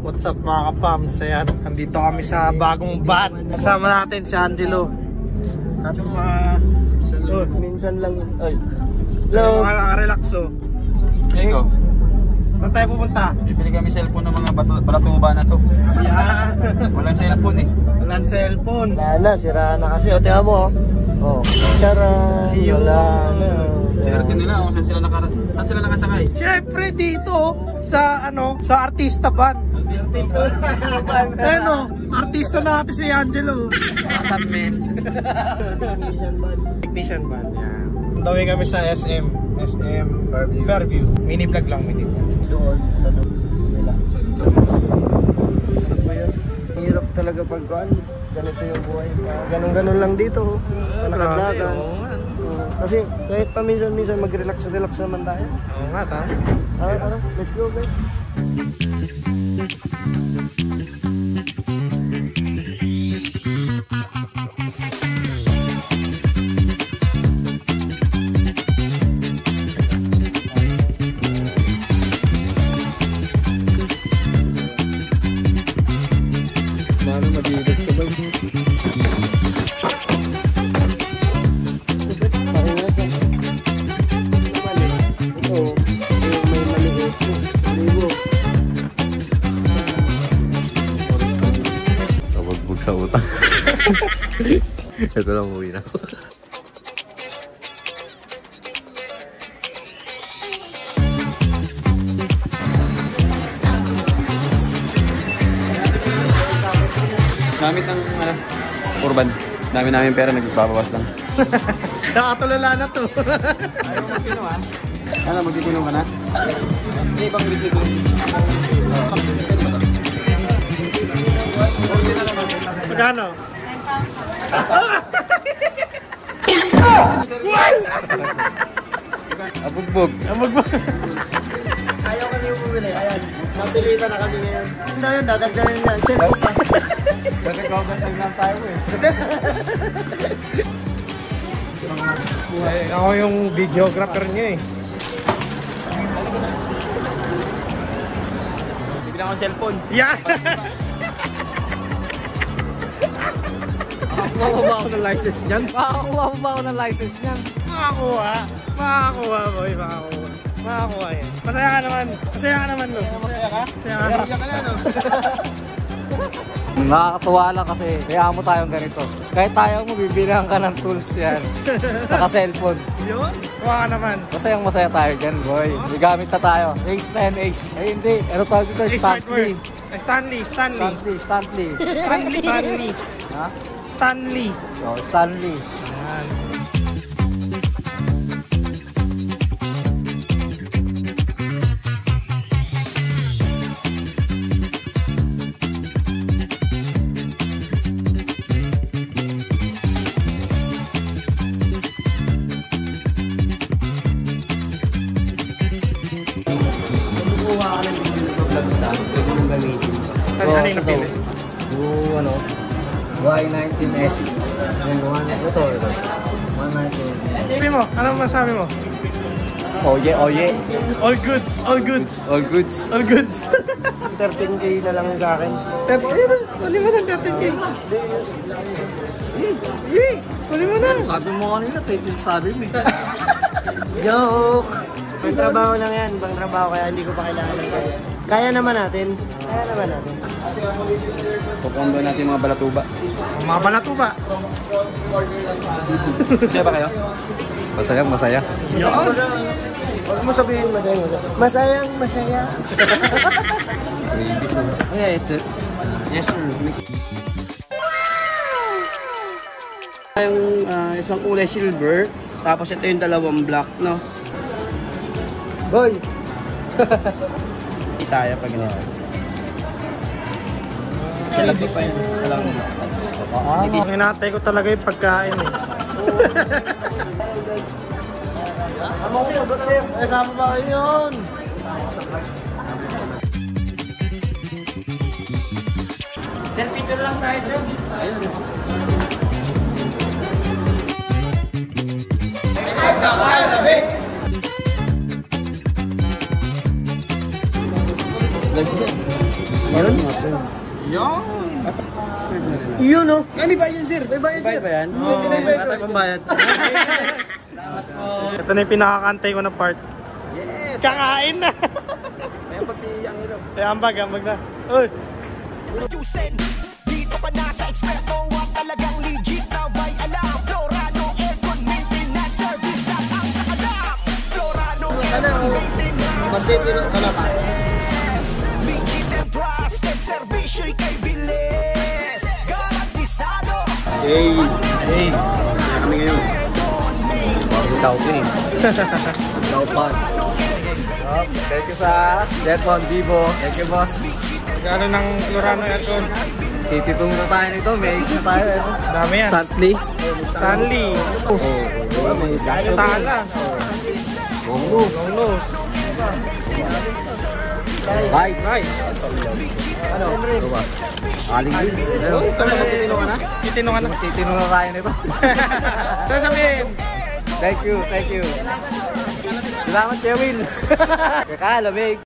What's up mga ka-fams? Ayan, andito kami sa bagong van. Kasama natin si Angelo. At minsan lang yun. Ay. Hello. Relax oh. Ego. Saan tayo pupunta? Bibili kami cellphone ng mga balatuba na to. Yan. Walang cellphone eh. Walang cellphone. Wala na, sira na kasi. O, tingnan mo. Oh, sara. Wala na. Sinarte nila kung saan sila nakasakay. Siyempre dito sa sa artista van. Ano, artista natin si Angelo. Awesome man. Technician van. Yan. Dawin kami sa SM Fairview. Mini vlog lang, mini vlog. Doon sa loob nila. Ano ba yun? Hirap talaga pagkuhan. Ganito yung buhay. Ganun-ganun lang dito. Nakaglagan. Kasi kahit paminsan-minsan mag-relax naman tayo. Oo nga, ta. Let's go guys. Mano mabigat ka ba? Kabagbog sa utang. Ito lang, uwi na ako. Gamit ng urban. Dami namin pera, nagbabawas lang. Nakatulala na to. Ayaw mo kinuha? Ano, magkikinuha ka na? Hindi pang resibo. Magkano? Abugbog. Abugbog. Ayaw kami yung bumili. Ayan. Napilitan na kami ngayon. Hindi yun, dadagdagan yan. Sino pa? Kasi gawagantag lang tayo eh. Ako yung videographer niya eh. Bibigyan ko cellphone. Yeah! Makakuha ako ng license niyan. Makakuha mo ba ako ng license niyan? Makakuha. Makakuha boy, makakuha. Makakuha yan. Masaya ka naman. Masaya ka naman no. Masaya ka? Masaya ka. Masaya ka na no? Nakakatuwa lang kasi kaya mo tayong ganito. Kahit tayo mo, bibilang ka ng tools yan. Saka cellphone. Yun? Kuha ka naman. Masaya tayo dyan, boy. May gamit na tayo. Ace 10, Ace. Ay, hindi. Ano tawag dito? Stanley. Stanley. Ha? Stanley. So, Stanley. Ayan. Ano yung napili? Yung Y19S. Ito. 119. Sabi mo, ano masabi mo? Oye. All goods, all goods. All goods. All goods. 13K na lang yun sa akin. Wali mo ng 13K. Wali mo na. Sabi mo kanina, sabi mo. Joke! Pang trabaho lang yan. Pang trabaho kaya hindi ko pa kailangan ng kaya. Kaya naman natin. Pupundo natin mga balatuba. Mga balatuba. Masaya ba kayo? Masaya. Huwag mo sabihin masaya. Masaya. Okay, it's it. Yes, sir. Yung isang kulay silver, tapos ito yung dalawang black, no? Hoy! Hindi tayo pag ganito. Talabi pa yun. Alam mo. Hinatay ko talaga yung pagkain eh. Amo ko sa sir. Sama ba kayo yun? Sir, picture lang tayo, sir. Ayun. Yun? Yun oh. May bayad sir. May bayad Bayad ba yan? Tatay pambayad. Ito na yung pinakakantay ko na part. Yes. Kakain na. May pag si Angelo. Ambag na. Uy. Dito ka na sa eksperto at talagang legit na may alam. Florano Aircon Maintenance Service lang ang sakalap. Florano Aircon Maintenance legit and trusted servisyo'y kay bilis. Garantisado. Hey. Kami ngayon. Ikaw din. Ikaw pa. Thank you sa Jetmon Vivo. Thank you, boss. Gano'n ng Florano Aircon? Tititong na tayo nito. May isa tayo. Dami yan. Stanley. Stanley. May gas. Tala. Longnose. Longnose. Rice. Ano? Aling wings. Titino ka na. Titino na tayo nito. Sasabihin. Thank you. Salamat, Kuya Will. Kakalamig.